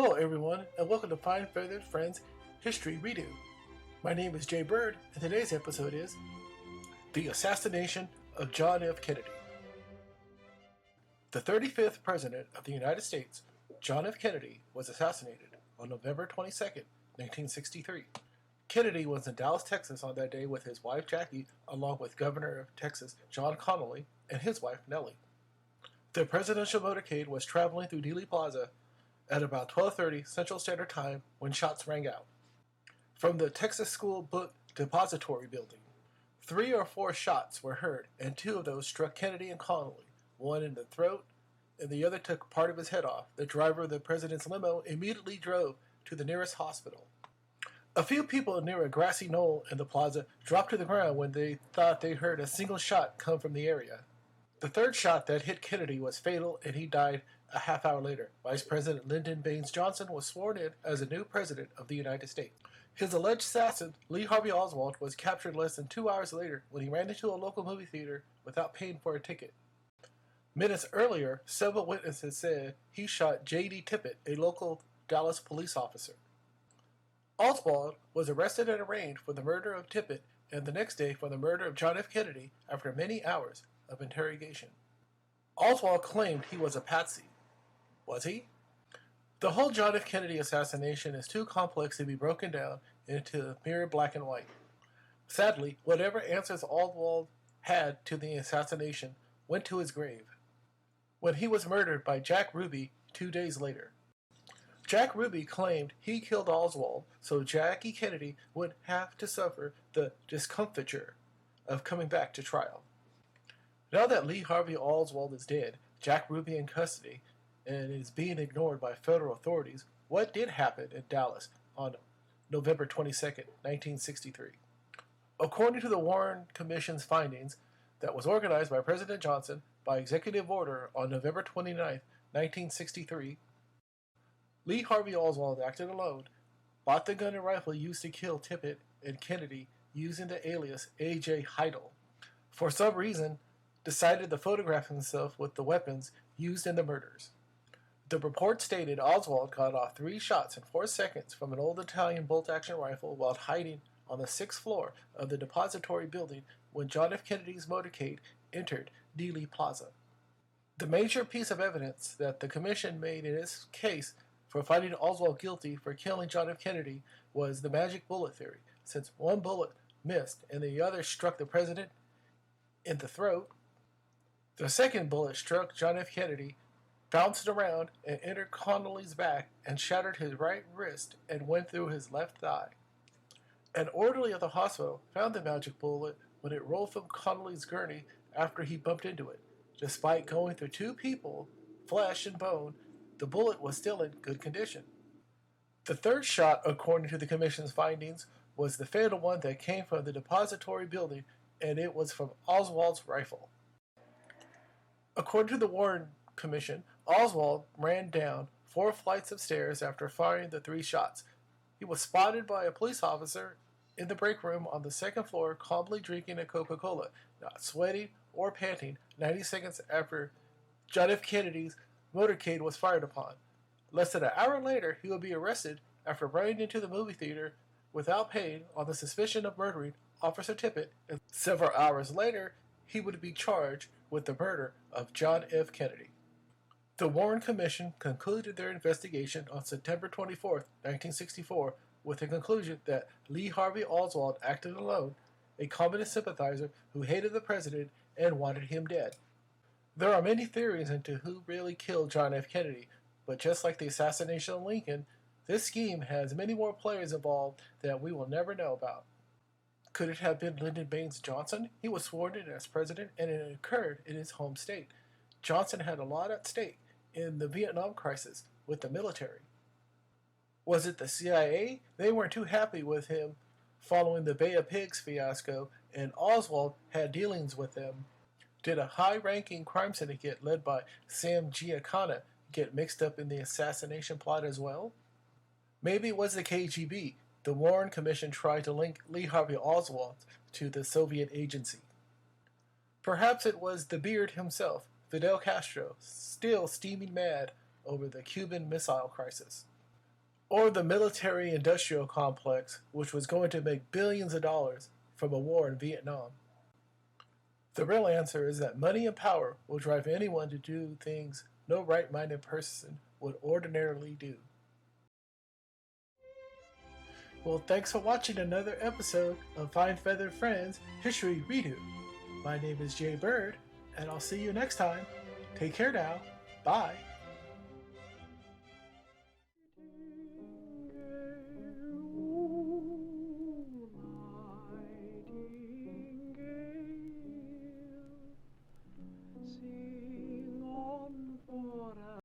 Hello everyone, and welcome to Fine Feathered Friends History Redo. My name is Jay Bird, and today's episode is The Assassination of John F. Kennedy. The 35th President of the United States, John F. Kennedy, was assassinated on November 22, 1963. Kennedy was in Dallas, Texas on that day with his wife Jackie, along with Governor of Texas John Connally and his wife Nellie. The presidential motorcade was traveling through Dealey Plaza at about 12:30 Central Standard Time when shots rang out. From the Texas School Book Depository building, 3 or 4 shots were heard, and 2 of those struck Kennedy and Connally, one in the throat, and the other took part of his head off. The driver of the president's limo immediately drove to the nearest hospital. A few people near a grassy knoll in the plaza dropped to the ground when they thought they heard a single shot come from the area. The third shot that hit Kennedy was fatal, and he died a half hour later. Vice President Lyndon Baines Johnson was sworn in as the new President of the United States. His alleged assassin, Lee Harvey Oswald, was captured less than 2 hours later when he ran into a local movie theater without paying for a ticket. Minutes earlier, several witnesses said he shot J.D. Tippit, a local Dallas police officer. Oswald was arrested and arraigned for the murder of Tippit and the next day for the murder of John F. Kennedy after many hours of interrogation. Oswald claimed he was a patsy. Was he? The whole John F. Kennedy assassination is too complex to be broken down into mere black and white. Sadly, whatever answers Oswald had to the assassination went to his grave when he was murdered by Jack Ruby 2 days later. Jack Ruby claimed he killed Oswald so Jackie Kennedy would have to suffer the discomfiture of coming back to trial. Now that Lee Harvey Oswald is dead, Jack Ruby in custody, and is being ignored by federal authorities, what did happen in Dallas on November 22, 1963? According to the Warren Commission's findings that was organized by President Johnson by executive order on November 29, 1963, Lee Harvey Oswald acted alone, bought the gun and rifle used to kill Tippit and Kennedy using the alias A.J. Heidel. For some reason, decided to photograph himself with the weapons used in the murders. The report stated Oswald got off 3 shots in 4 seconds from an old Italian bolt-action rifle while hiding on the 6th floor of the depository building when John F. Kennedy's motorcade entered Dealey Plaza. The major piece of evidence that the Commission made in its case for finding Oswald guilty for killing John F. Kennedy was the magic bullet theory, since one bullet missed and the other struck the president in the throat. The second bullet struck John F. Kennedy, bounced around, and entered Connally's back and shattered his right wrist and went through his left thigh. An orderly at the hospital found the magic bullet when it rolled from Connally's gurney after he bumped into it. Despite going through 2 people, flesh and bone, the bullet was still in good condition. The third shot, according to the Commission's findings, was the fatal one that came from the depository building, and it was from Oswald's rifle. According to the Warren Commission, Oswald ran down 4 flights of stairs after firing the 3 shots. He was spotted by a police officer in the break room on the 2nd floor, calmly drinking a Coca-Cola, not sweating or panting, 90 seconds after John F. Kennedy's motorcade was fired upon. Less than an hour later, he would be arrested after running into the movie theater without paying on the suspicion of murdering Officer Tippit, and several hours later, he would be charged with the murder of John F. Kennedy. The Warren Commission concluded their investigation on September 24, 1964, with the conclusion that Lee Harvey Oswald acted alone, a communist sympathizer who hated the president and wanted him dead. There are many theories into who really killed John F. Kennedy, but just like the assassination of Lincoln, this scheme has many more players involved that we will never know about. Could it have been Lyndon Baines Johnson? He was sworn in as president, and it occurred in his home state. Johnson had a lot at stake in the Vietnam crisis with the military. Was it the CIA? They weren't too happy with him following the Bay of Pigs fiasco, and Oswald had dealings with them. Did a high-ranking crime syndicate led by Sam Giancana get mixed up in the assassination plot as well? Maybe it was the KGB. The Warren Commission tried to link Lee Harvey Oswald to the Soviet agency. Perhaps it was the Beard himself, Fidel Castro, still steaming mad over the Cuban Missile Crisis. or the military-industrial complex, which was going to make billions of dollars from a war in Vietnam? The real answer is that money and power will drive anyone to do things no right-minded person would ordinarily do. Well, thanks for watching another episode of Fine Feathered Friends History Redo. My name is Jay Bird, and I'll see you next time. Take care now. Bye.